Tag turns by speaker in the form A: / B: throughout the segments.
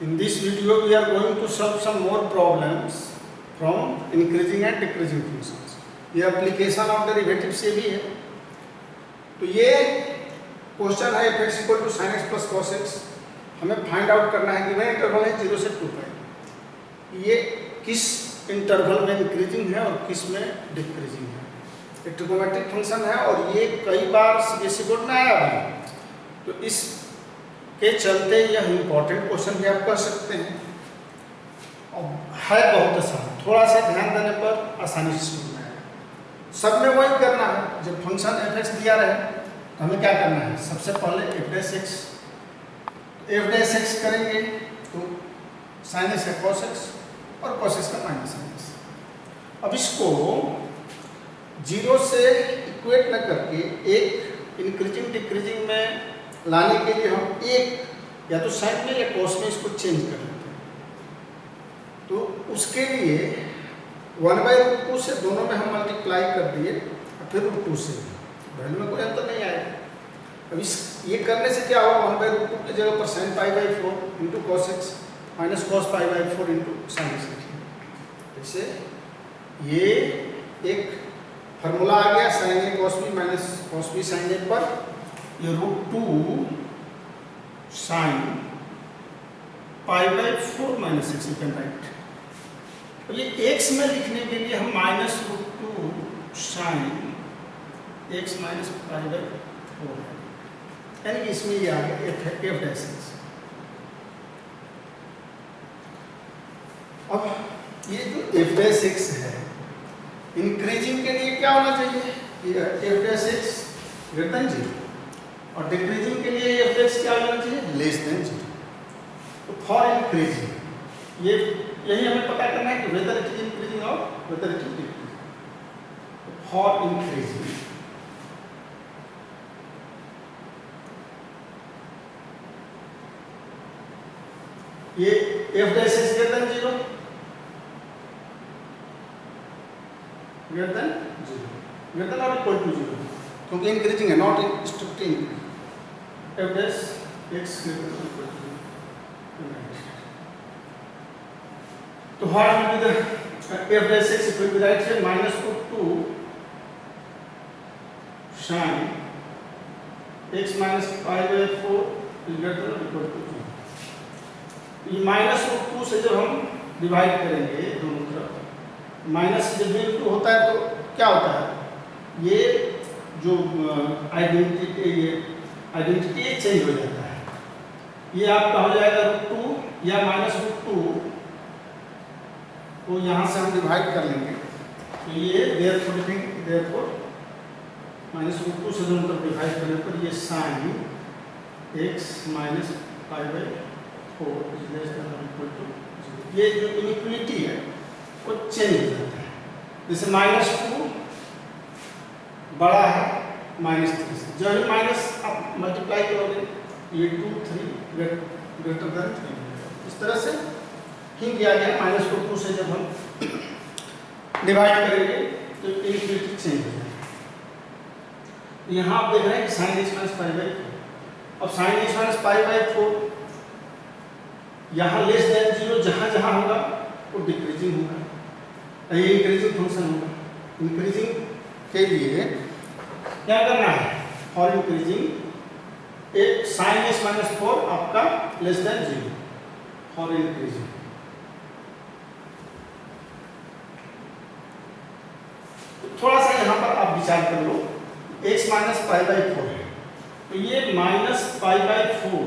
A: In this video, we are going to solve some more problems from increasing and decreasing functions. ये application of derivative से भी है. तो ये question है f(x = sin x plus cos x). हमें find out करना है कि वह इंटरवल है 0 से 2π. ये किस इंटरवल में इंक्रीजिंग है और किस में डिक्रीजिंग है. एक ट्रिगोनोमेट्रिक फंक्शन है और ये कई बार सीबीएसई बोर्ड में आया है. तो इस के चलते यह इम्पोर्टेंट क्वेश्चन भी आप कह सकते हैं और है बहुत आसान. थोड़ा सा ध्यान देने पर आसानी से समझ में आएगा. सब में वही करना है. जब फंक्शन f(x) दिया रहे तो हमें क्या करना है. सबसे पहले f(x) करेंगे तो sin x का cos x और cos x का माइनस sin x. अब इसको 0 से इक्वेट न करके एक इंक्रीजिंग डिक्रीजिंग में लाने के लिए हम एक या तो साइन में या कॉस में इसको चेंज कर लेते हैं. तो उसके लिए 1/√2 से दोनों में हम मल्टीप्लाई कर दिए और फिर √2 से वैल्यू में कोई अंतर नहीं आएगा. अब इस ये करने से क्या होगा. 1/√2 की जगह पर sin π/4 into cos x minus cos π/4 into sin x लिखेंगे. जैसे ये एक फार्मूला आ गया sin a cos b minus cos b sin a पर ये √2 sin π/4 minus x you can write. और ये x में लिखने के लिए हम माइनस √2 sin x माइनस π/4 यानी कि इसमें ये आ गया f'(x). अब ये जो f'(x) है इंक्रीजिंग के लिए क्या होना चाहिए. ये f'(x) > 0 और डिक्रीजिंग के लिए f(x) क्या होना चाहिए. <0। तो फॉर इंक्रीजिंग ये यही हमें पता करना है कि वेदर इट इज इंक्रीजिंग और whether it is decreasing. For increasing ये f'(x) > 0 greater than or equal to 0 क्योंकि इंक्रीजिंग है not in strictly increasing. f'(x) > 0 तो what will be the f'(x) equal to right से minus √2 sin x minus π/4 is greater than equal to 0. ये minus √2 से जब हम divide करेंगे दोनों तरफ माइनस से जब √2 होता है तो क्या होता है. ये जो आइडेंटिटी चेंज हो जाता है. ये आपका हो जाएगा √2 या माइनस √2 को यहाँ से हम डिवाइड कर लेंगे. तो ये देयरफॉर माइनस √2 से दोनों तरफ डिवाइड करने पर ये sin x minus π/4 is less than और इक्वल टू 0. ये जो इनइक्वालिटी है वो चेंज हो जाता है. जैसे -2 बड़ा है -3 से. जब भी माइनस आप मल्टीप्लाई करोगे ये 2 3 ग्रेटर देन 3. इस तरह से ही किया गया. -2 से जब हम डिवाइड करेंगे तो इनइक्वालिटी चेंज हो जाएगी. यहाँ आप देख रहे हैं कि sin x माइनस π/4. अब sin x माइनस π/4 यहाँ लेस देन 0 जहाँ जहाँ होगा वो डिक्रीजिंग होगा. ये इंक्रीजिंग फंक्शन होगा. इंक्रीजिंग के लिए क्या करना है. फॉर इंक्रीजिंग एक sin x माइनस 4 आपका लेस देन 0 फॉर इंक्रीजिंग. थोड़ा सा यहाँ पर आप विचार कर लो. x माइनस π/4 है तो ये माइनस π/4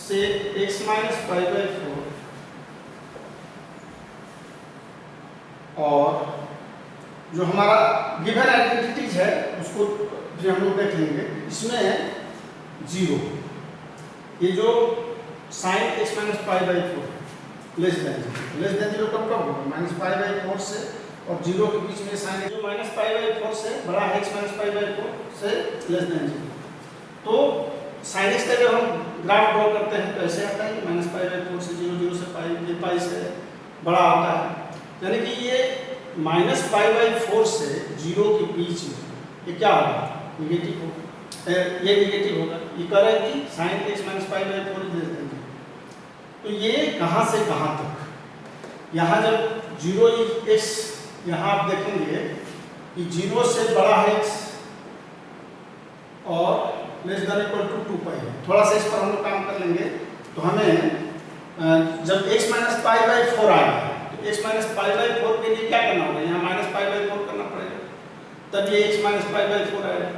A: से x माइनस π/4 और जो हमारा गिवन आइडेंटिटीज है उसको जो हम लोग देख लेंगे. इसमें 0 ये जो sin x minus π/4 less than 0 कब होगा माइनस π/4 से और 0 के बीच में sin जो माइनस π/4 से बड़ा है x माइनस π/4 से लेस देन 0. तो sin x का जब हम ग्राफ ड्रॉ करते हैं तो ऐसे आता है कि माइनस π/4 से 0 से π से बड़ा आता है. यानी कि ये माइनस π/4 से 0 के बीच में ये क्या होगा नेगेटिव होगा. ये निगेटिव होगा। ये कह रहा है कि sine x minus pi by 4 is less than 0। तो ये कहाँ से कहाँ तक, यहाँ जब 0 इज एक्स, यहाँ आप देखेंगे कि 0 से बड़ा है x और लेस देन इक्वल टू 2 पाई है। थोड़ा सा इस पर हम लोग काम कर लेंगे। तो हमें जब x माइनस पाई बाई 4 आएगा तो x माइनस पाई बाई 4 के लिए क्या करना होगा, यहाँ माइनस पाई बाई 4 करना पड़ेगा, तब ये x माइनस पाई बाई 4 आएगा।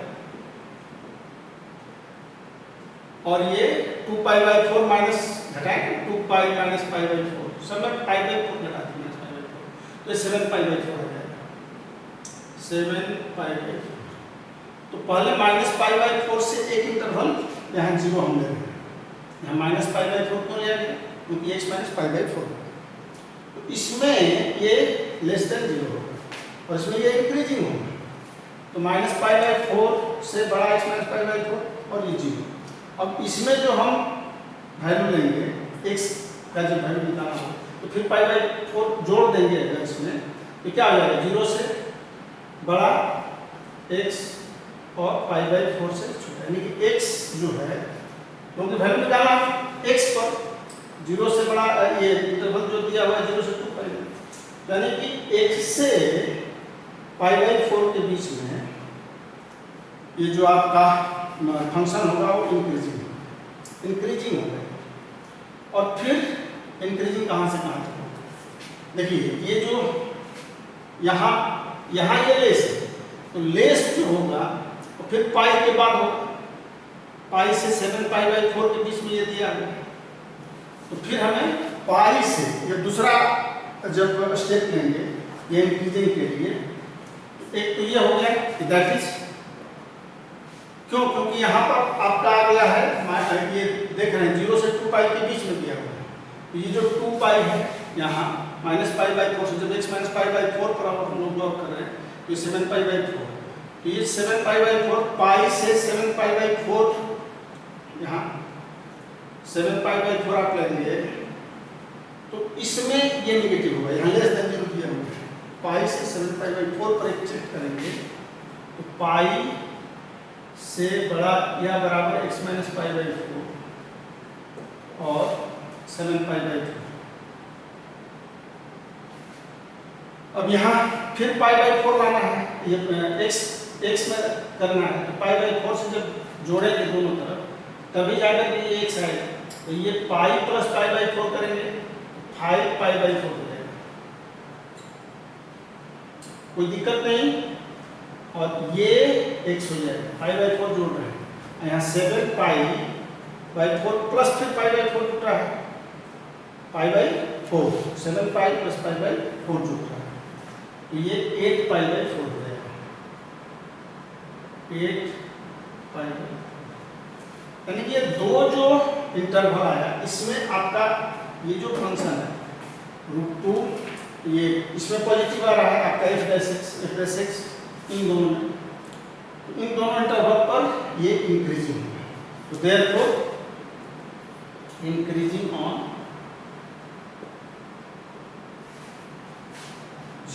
A: और ये 2 पाई बाई 4 माइनस घटाएंगे, 2 पाई माइनस पाई बाई 4, सब में पाई बाई 4 घटा दें माइनस पाई बाई 4, तो 7 पाई बाई 4 आ जाएगा, 7 पाई बाई 4। तो पहले माइनस पाई बाई 4 से एक इंटरवल यहाँ 0 हम ले रहे हैं, यहाँ माइनस पाई बाई 4 क्यों ले रहे हैं, क्योंकि x माइनस पाई बाई 4। तो इसमें ये लेस देन 0 होगा और इसमें ये इंक्रीजिंग होगा। तो माइनस पाई बाई 4 से बड़ा x माइनस पाई बाई 4 और ये 0। अब इसमें जो हम वैल्यू लेंगे x का जो वैल्यू निकालना हो, तो फिर पाई बाई 4 जोड़ देंगे अगर इसमें, तो क्या हो जाएगा, 0 से बड़ा x और पाई बाई 4 से छोटा, यानी कि x जो है, क्योंकि वैल्यू निकालना x पर, 0 से बड़ा ये इंटरवल जो दिया हुआ है 0 से 2 पाई, यानी कि x से पाई बाई 4 के बीच में ये जो आपका फंक्शन होगा वो इंक्रीजिंग होगा। और फिर इंक्रीजिंग कहाँ से कहाँ तक होगा, देखिए ये जो यहाँ ये लेस है, तो लेस जो होगा तो फिर पाई के बाद होगा, पाई से 7 पाई बाई 4 के बीच में ये दिया है। तो फिर हमें पाई से ये दूसरा जब स्टेप लेंगे ये इंक्रीजिंग के लिए, एक तो ये हो गया दैट इज, क्यों, क्योंकि यहाँ पर आपका आ गया है, ये देख रहे हैं 0 से 2 पाई के बीच में दिया हुआ है। तो ये जो 2 पाई है यहाँ माइनस पाई बाई 4 से, जब x माइनस पाई बाई 4 पर हम लोग वर्क कर रहे हैं तो 7 पाई बाई 4, तो ये 7 पाई बाई 4, पाई से 7 पाई बाई 4, यहाँ 7 पाई बाई 4 आप लेंगे तो इसमें ये निगेटिव होगा, यहाँ लेस देन 0 दिया हुआ है। पाई से 7 पाई बाई 4 पर एक चेक करेंगे तो पाई से बड़ा या बराबर x माइनस पाई बाई 4 और 7 पाई बाई 4। अब यहाँ फिर पाई बाई 4 लाना है, ये x में करना है, तो पाई बाई 4 से जब जोड़ेंगे दोनों तरफ तभी जाकर के ये x आएगा। तो ये पाई प्लस पाई बाई 4 करेंगे 5 पाई बाई 4 हो जाएगा, कोई दिक्कत नहीं। और ये x हो जाएगा, पाई बाई 4 जोड़ रहे हैं, यहाँ 7 पाई बाई 4 प्लस फिर पाई बाई 4 जुड़ रहा है, पाई by 4, 7 pi plus pi by 4 जुड़ रहा है, तो ये 8 पाई बाई 4 हो जाएगा, 8 पाई बाई, यानी कि ये दो जो इंटरवल आया इसमें आपका ये जो फंक्शन है √2, ये इसमें पॉजिटिव आ रहा है आपका f'(x) इन दोनों में, तो इन दोनों इंटरवल पर ये इंक्रीजिंग है। तो देयरफॉर इंक्रीजिंग ऑन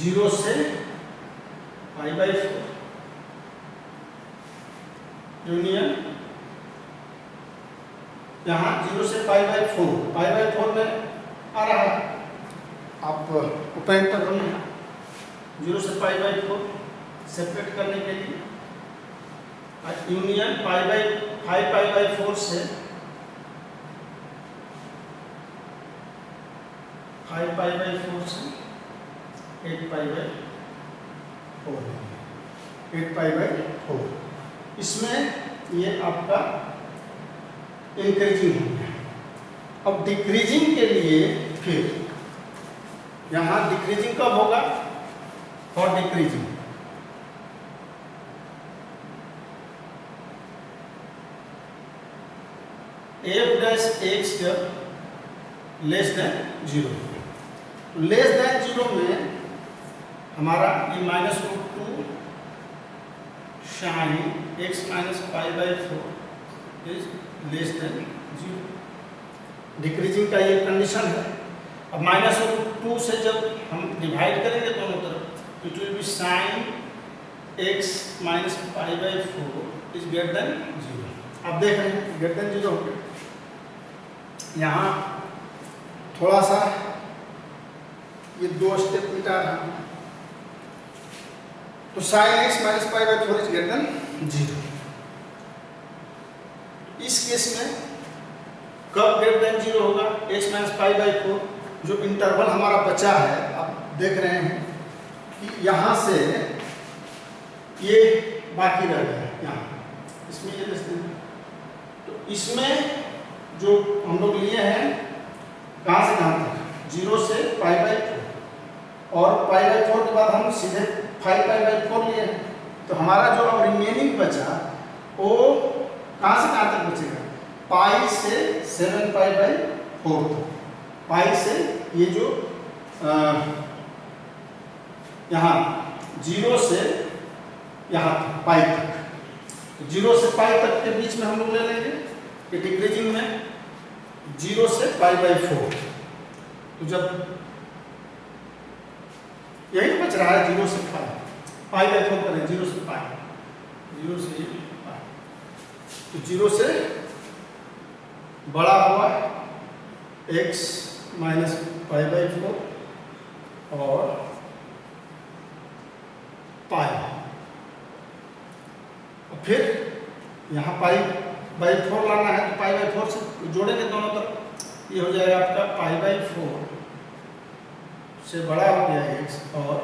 A: 0 से पाई बाई 4 यूनियन यहाँ 0 से पाई बाई 4 में आ रहा है, आप ओपन इंटरवल में 0 से पाई बाई 4 सेपरेट करने के लिए, यूनियन 5 पाई बाई 4 से 5 पाई बाई 4 से 8 पाई बाई 4, 8 पाई बाई 4, इसमें ये आपका इंक्रीजिंग हो गया। अब डिक्रीजिंग के लिए फिर यहाँ डिक्रीजिंग कब होगा, फॉर डिक्रीजिंग f'(x) जब लेस देन 0, लेस देन 0 में हमारा ये -√2 sin x minus pi by 4 is less than 0, decreasing का ये कंडीशन है। अब -√2 से जब हम डिवाइड करेंगे दोनों तरफ, it will B sin x minus pi by 4 is greater than 0। आप देख रहे हैं ग्रेटर देन 0 हो गया। यहाँ थोड़ा सा ये 2 स्टेप मिटा रहा हूँ, तो sine x minus pi by 4 is greater than 0। इस केस में कब ग्रेटर देन 0 होगा? एक्स माइनस पाई बाई 4, जो इंटरवल हमारा बचा है, आप देख रहे हैं कि यहाँ से ये बाकी रह गया है, यहाँ इसमें ये देखते हैं। तो इसमें जो हम लोग लिए हैं कहाँ से कहाँ तक? 0 से पाई बाई 4, और पाई बाई 4 के बाद हम सीधे 5 पाई बाई 4 लिए हैं। तो हमारा जो अब रिमेनिंग बचा वो कहाँ से कहाँ तक बचेगा? पाई से 7 पाई बाई 4 तक। पाई से ये जो यहाँ 0 से यहाँ तक पाई तक, 0 से पाई तक के बीच में हम लोग ले लेंगे कि डिक्रीजिंग में 0 से पाई बाई 4। तो जब यही बच रहा है 0 से पाई, पाई बाई 4 करें 0 से पाई, 0 से पाई, तो 0 से बड़ा हुआ x माइनस पाई बाई 4 और पाई, और फिर यहाँ पाई बाई 4 लाना है, तो पाई बाई 4 से जोड़ेंगे दोनों तरफ, ये हो जाएगा आपका पाई बाई 4 से बड़ा हो गया x, और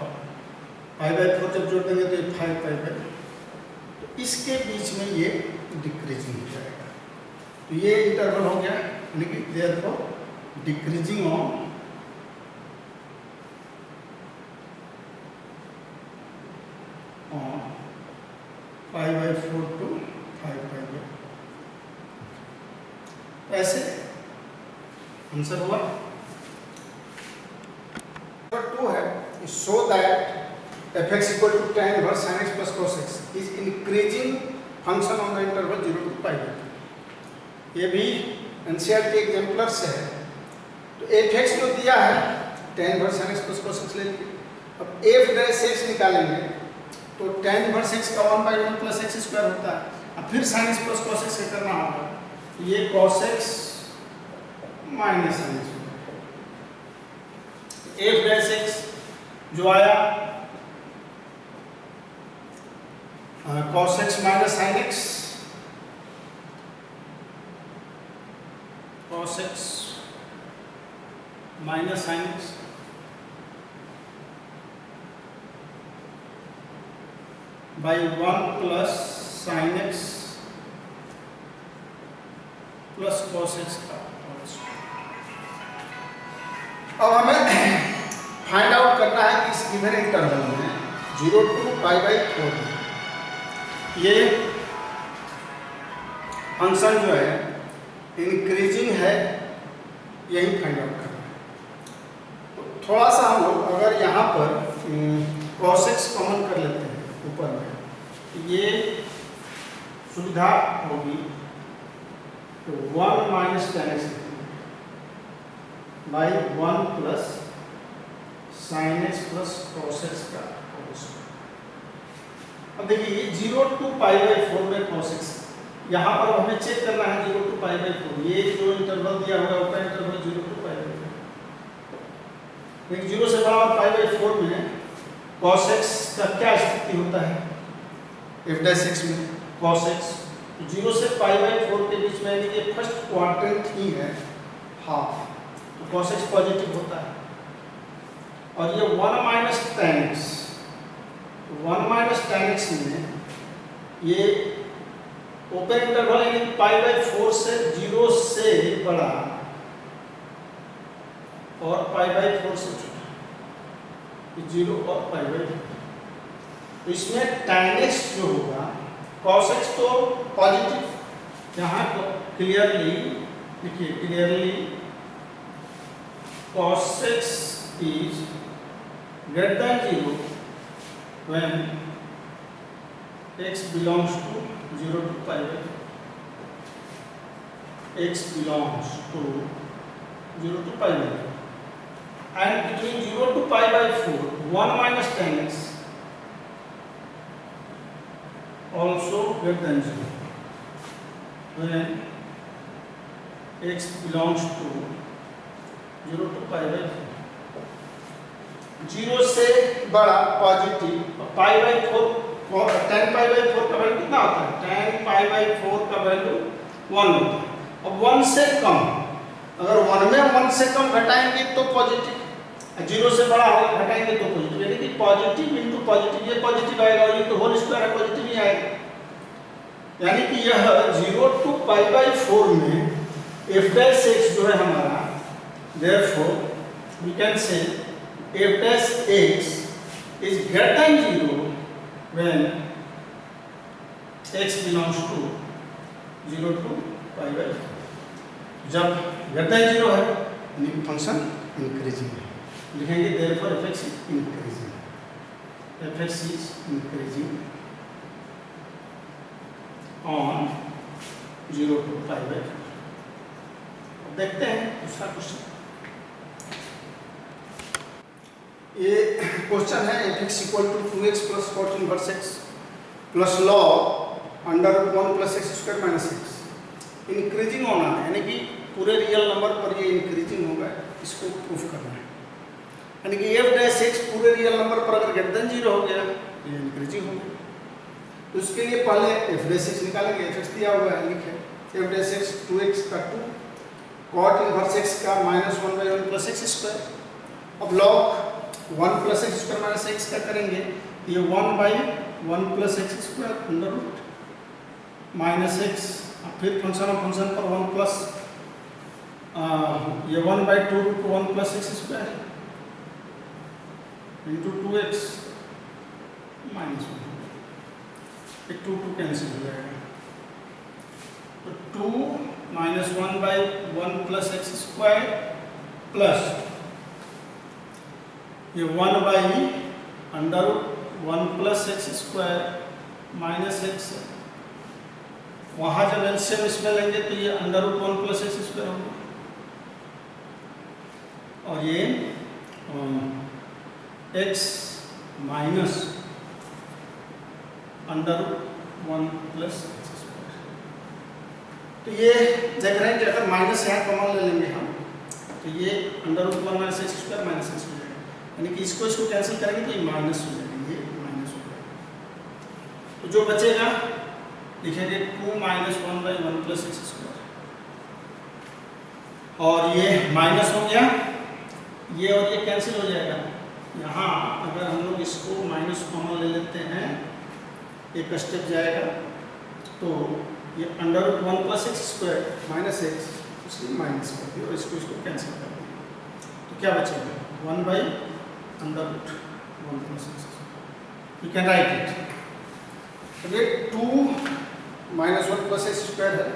A: पाई बाई 4 जब जोड़ देंगे तो ये 5 पाई बाई, तो इसके बीच में ये डिक्रीजिंग हो जाएगा। तो ये इंटरवल हो गया, यानी कि therefore decreasing on pi by 4 to 5 pi by. ऐसे आंसर हुआ। नंबर 2 है, show that f(x = tan inverse sin x plus cos x is increasing function on the interval 0 to pi by 2। ये भी एनसीईआरटी के एग्जाम्पलर से है। तो f(x) जो दिया है tan inverse sin x plus cos x ले लीजिए। अब f'(x) निकालेंगे तो tan inverse x का 1/1 plus x स्क्वायर होता है। अब फिर sin x plus cos x से करना होगा, ये cos x minus sin x, f'(x) जो आया cos x minus sin x, cos x minus sin x, by 1 plus sin x plus cos x का। अब हमें फाइंड आउट करना है कि इस गिवन इंटरवल में 0 to पाई बाई 4 ये फंक्शन जो है इंक्रीजिंग है, यही फाइंड आउट करना है। तो थोड़ा सा हम लोग अगर यहाँ पर cos x कॉमन कर लेते हैं ऊपर में, ये सुविधा होगी, तो 1 minus tan x by 1 plus sin x plus cos x का होल स्क्वायर। अब देखिए ये 0 to पाई बाई 4 में cos x, यहाँ पर हमें चेक करना है 0 to पाई बाई 4, ये जो इंटरवल दिया हुआ है उसका इंटरवल 0 to पाई बाई 4। लेकिन 0 से बड़ा पाई बाई 4 में cos x का क्या स्थिति होता है? f'(x) में cos x 0 से पाई बाई 4 के बीच में, ये फर्स्ट क्वाड्रेंट ही है हाफ, तो cos x पॉजिटिव होता है। और ये 1 minus tan x, 1 minus tan x में ये ओपन इंटरवल यानी पाई बाई 4 से 0 से बड़ा और पाई बाई 4 से छोटा, 0 और पाई बाई 4। तो इसमें tan x जो होगा, cos x तो पॉजिटिव, यहाँ तो क्लियरली लिखिए, clearly cos x is greater than 0 when x belongs to 0 to pi by 4, x belongs to 0 to pi by 4, and between 0 to pi by 4 1 minus tan x also greater than 0 when x belongs to 0 to pi by 4। 0 से बड़ा positive pi by 4 tan pi by 4 का value कितना होता है? tan pi by 4 का value 1 होता है। अब 1 से कम, अगर 1 में 1 से कम घटाएंगे तो पॉजिटिव, 0 से बड़ा होगा घटाएंगे तो पॉजिटिव, यानी कि पॉजिटिव इंटू पॉजिटिव, ये पॉजिटिव आएगा और ये तो होल स्क्वायर है, पॉजिटिव ही आएगा। यानी कि यह 0 टू पाई बाई 4 में f डैश x जो है हमारा, therefore we can say f dash x is greater than 0 when x belongs to 0 to pi by 4। जब greater than 0 है यानी फंक्शन इंक्रीजिंग है, लिखेंगे therefore fx is increasing, fx is increasing on 0 to pi by 4। देखते हैं दूसरा question. ये question है fx equal to 2x plus 14 inverse x plus log under 1 plus x square minus x increasing होना है, यानी कि पूरे रियल नंबर पर ये इंक्रीजिंग होगा, इसको प्रूफ करना है। यानी कि f डैश x पूरे रियल नंबर पर अगर ग्रेटर देन 0 हो गया ये इंक्रीजिंग हो गया, तो उसके लिए पहले f डैश x निकालेंगे। fx दिया हुआ है, लिखे f डैश x 2x का 2 cot इनवर्स x का minus 1 by 1 plus x square. अब log 1 plus x square minus x क्या करेंगे, ये 1 by 1 plus x square under root minus x, फिर फंक्शन ऑफ फंक्शन पर 1 प्लस ये 1 by 2 root 1 plus x square into 2x minus 1, 2 2 cancel हो जाएगा, तो 2 minus 1 by 1 plus x square plus ये 1 by under 1 plus x square minus x, वहाँ जब LCM इसमें लेंगे तो ये अंडर 1 प्लस एक्स स्क्वायर होगा, और ये x minus under 1 plus x square. तो ये देख रहे हैं कि अगर माइनस यहाँ कॉमन ले लेंगे हम तो ये under 1 minus x square minus x हो जाएगा, यानी कि इसको कैंसिल करेंगे तो ये माइनस हो जाएगा, ये माइनस हो जाएगा। तो जो बचेगा लिखेंगे 2 minus 1 by 1 plus x square, और ये माइनस हो गया, ये और ये कैंसिल हो जाएगा। यहाँ अगर हम लोग इसको माइनस कॉमन ले लेते हैं, एक स्टेप जाएगा, तो ये under 1 plus x square minus x, उसकी माइनस कर दिया और इसको कैंसिल कर दिया, तो क्या बचेगा 1 by under root 1 plus x. You can write it. ये 2 माइनस 1 प्लस एक्स स्क्वायर है,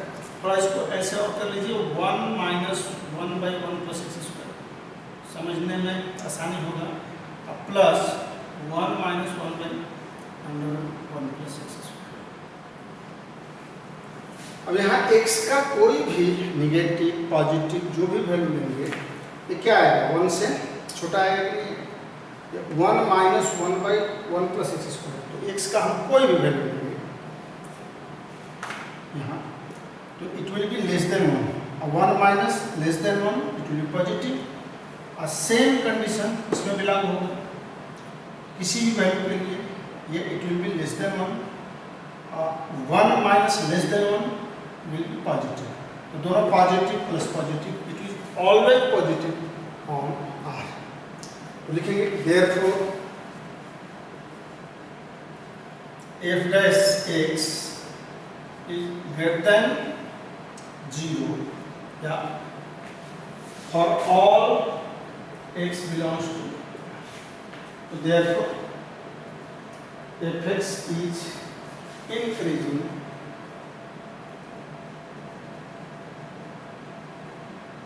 A: थोड़ा इसको ऐसे और कर लीजिए 1 minus 1 by 1 plus x square, समझने में आसानी होगा, plus 1 minus 1 by under 1 plus x square. अब यहाँ x का कोई भी निगेटिव पॉजिटिव जो भी वैल्यू लेंगे, ये क्या आएगा 1 से छोटा आएगा कि 1 minus 1 by 1 plus x square. तो x का हम कोई भी वैल्यू लेंगे यहाँ, तो it will be less than 1, 1 minus less than 1 it will be positive, और सेम कंडीशन इसमें भी लागू होगा किसी भी वैल्यू के लिए, ये it will be less than 1, 1 minus less than 1 will be positive. तो दोनों positive plus positive, it is always positive on R। तो लिखेंगे therefore f dash x is greater than 0 या for all x belongs to, तो therefore fx is increasing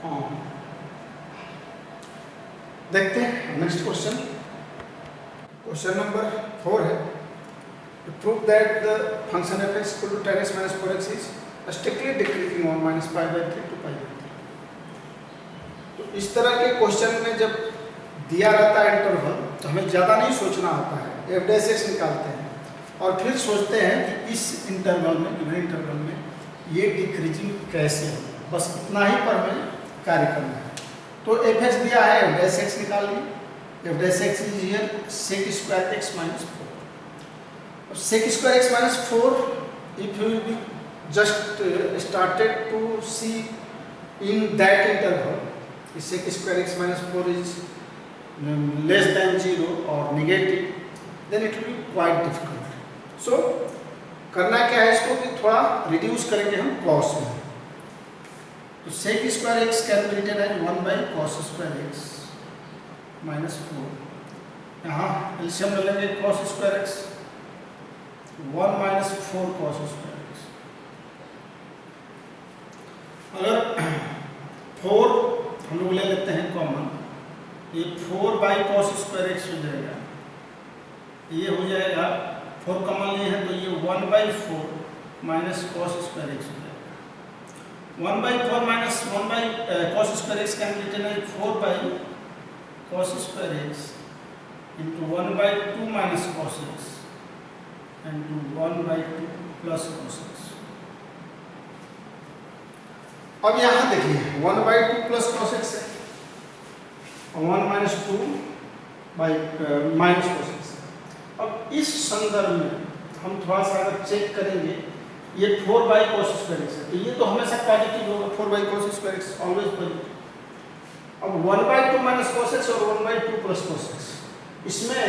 A: on। देखते हैं next question, question number 4 है, to prove that the function f x equal to tan x minus 4x is strictly decreasing on minus pi by 3 to pi by 3। तो इस तरह के question में जब दिया रहता है इंटरवल, तो हमें ज़्यादा नहीं सोचना होता है, f डैश x निकालते हैं और फिर सोचते हैं कि इस इंटरवल में, गिवन इंटरवल में ये डिक्रीजिंग कैसे हो, बस इतना ही पर हमें कार्य करना है। तो एफ एक्स दिया है, एफ डैश एक्स निकाल लिए। F dash x is here sec square x minus 4। Sec square x minus 4 if you will be just started to see in that interval, if sec square x minus 4 is less than 0 or negative, then it will be quite difficult. So करना क्या है इसको कि थोड़ा reduce करेंगे हम cos में। तो sec square x can be written as 1 by cos square x minus 4। यहाँ एलसीएम ले लेंगे cos square x 1 minus 4 cos square। अगर 4 हम लोग ले लेते हैं कॉमन, ये 4 बाई कॉस स्क्वायर एक्स हो जाएगा, ये हो जाएगा 4 कॉमन लिए हैं तो ये 1 by 4 minus cos square x हो जाएगा। 1 by 4 minus 1 by cos square x can be written as 4 by cos square x into 1 by 2 minus cos x into 1 by 2 plus cos x. अब यहाँ देखिए 1 बाई 2 प्लस कॉस एक्स है और 1 minus 2 by minus cos x है। अब इस संदर्भ में हम थोड़ा सा अगर चेक करेंगे, ये 4 बाई कॉस स्क्वायर एक्स है तो ये तो हमेशा पॉजिटिव होगा, 4 by cos square x always positive. अब 1 बाई 2 माइनस कॉस एक्स और 1 बाई 2 प्लस कॉस एक्स, इसमें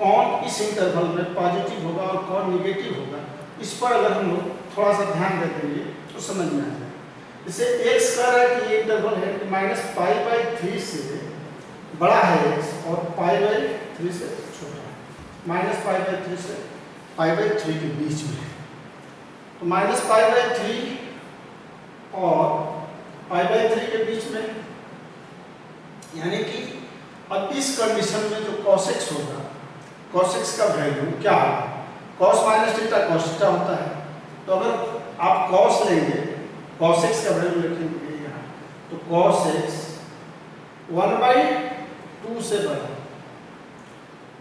A: कौन इस इंटरवल में पॉजिटिव होगा और कौन निगेटिव होगा, इस पर अगर हम लोग थोड़ा सा ध्यान दे देंगे तो समझ में आ जाएगा। इसे x कह रहा है कि ये इंटरवल है कि माइनस पाई बाई 3 से बड़ा है x और पाई बाई 3 से छोटा है, माइनस पाई बाई 3 से पाई बाई 3 के बीच में है। तो माइनस पाई बाई 3 और पाई बाई 3 के बीच में, यानी कि अब इस कंडीशन में जो cos x होगा, cos x का वैल्यू क्या होगा, cos minus theta cos theta होता है। तो अगर आप cos लेंगे, cos x का वैल्यू लिखेंगे यहाँ, तो cos x 1 बाई 2 से बड़ा,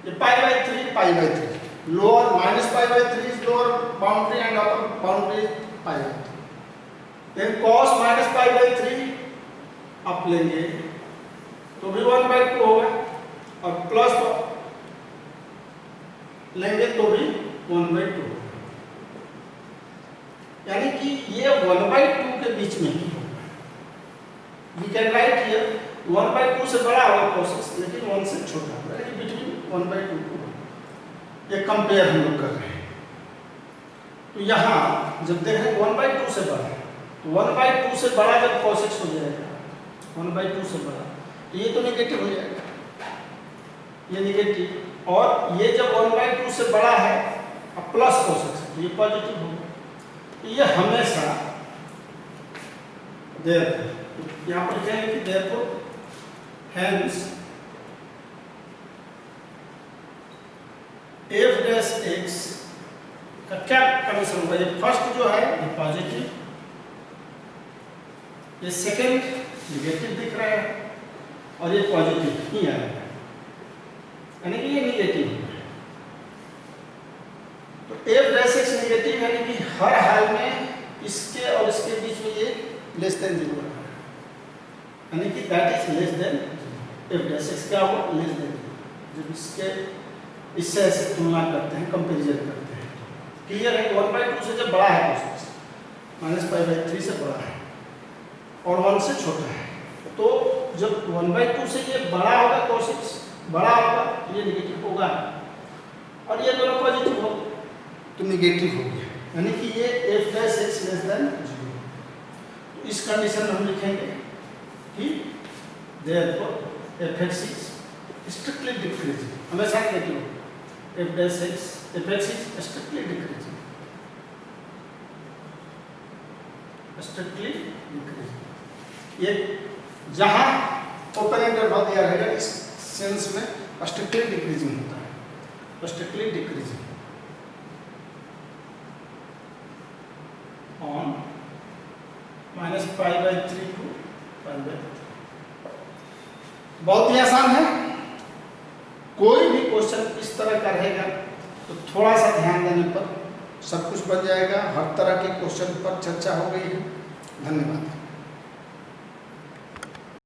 A: ये pi by 3 pi by 3, lower minus pi by 3 is lower boundary and upper boundary pi by 3। Then cos minus pi by 3 आप लेंगे तो भी 1 बाई 2 होगा और प्लस लेंगे तो भी 1 बाई 2 होगा, यानी कि ये 1 बाई 2 के बीच में ही होगा। We can write here 1 by 2 से बड़ा होगा cos x, लेकिन 1 से छोटा होगा, यानी बिटवीन 1 बाई 2 को ये कंपेयर हम लोग कर रहे हैं। तो यहाँ जब देख रहे हैं 1 बाई 2 से बड़ा, तो 1 बाई 2 से बड़ा जब cos x हो जाएगा, 1 बाई 2 से बड़ा, तो ये तो नेगेटिव हो जाएगा, ये नेगेटिव, और ये जब 1 बाई 2 से बड़ा है अब प्लस cos x, तो ये पॉजिटिव होगा। ये हमेशा यहाँ पर लिखेंगे कि therefore hence f dash x का क्या कंडीशन होगा, ये फर्स्ट जो है ये पॉजिटिव, ये सेकंड निगेटिव दिख रहा है और ये पॉजिटिव ही आएगा, यानी कि ये निगेटिव है। तो f डैश x निगेटिव यानी कि हर हाल में इसके और इसके बीच में ये लेस देन 0 है, यानी कि that is less then f dash x क्या होगा, लेस देन 0। जब इसके इससे ऐसे तुलना करते हैं, कंपैरिजन करते हैं, क्लियर है। 1 बाई 2 से जब बड़ा है cos x, minus pi by 3 से बड़ा है और 1 से छोटा है, तो जब 1 बाई 2 से ये बड़ा होगा cos x बड़ा होगा, ये निगेटिव होगा और ये दोनों पॉजिटिव होगा तो निगेटिव हो गया, यानी कि ये f dash x less than 0। तो इस कंडीशन में हम लिखेंगे कि therefore f x is strictly decreasing, हमेशा नेगेटिव होगा, f dash x f x is strictly decreasing, strictly decreasing। ये जहां ओपन इंटरवल दिया रहेगा इस सेंस में स्ट्रिक्टली डिक्रीजिंग होता है, strictly decreasing on minus pi by 3 to pi by 3। बहुत ही आसान है, कोई भी क्वेश्चन इस तरह का रहेगा तो थोड़ा सा ध्यान देने पर सब कुछ बन जाएगा। हर तरह के क्वेश्चन पर चर्चा हो गई है। धन्यवाद।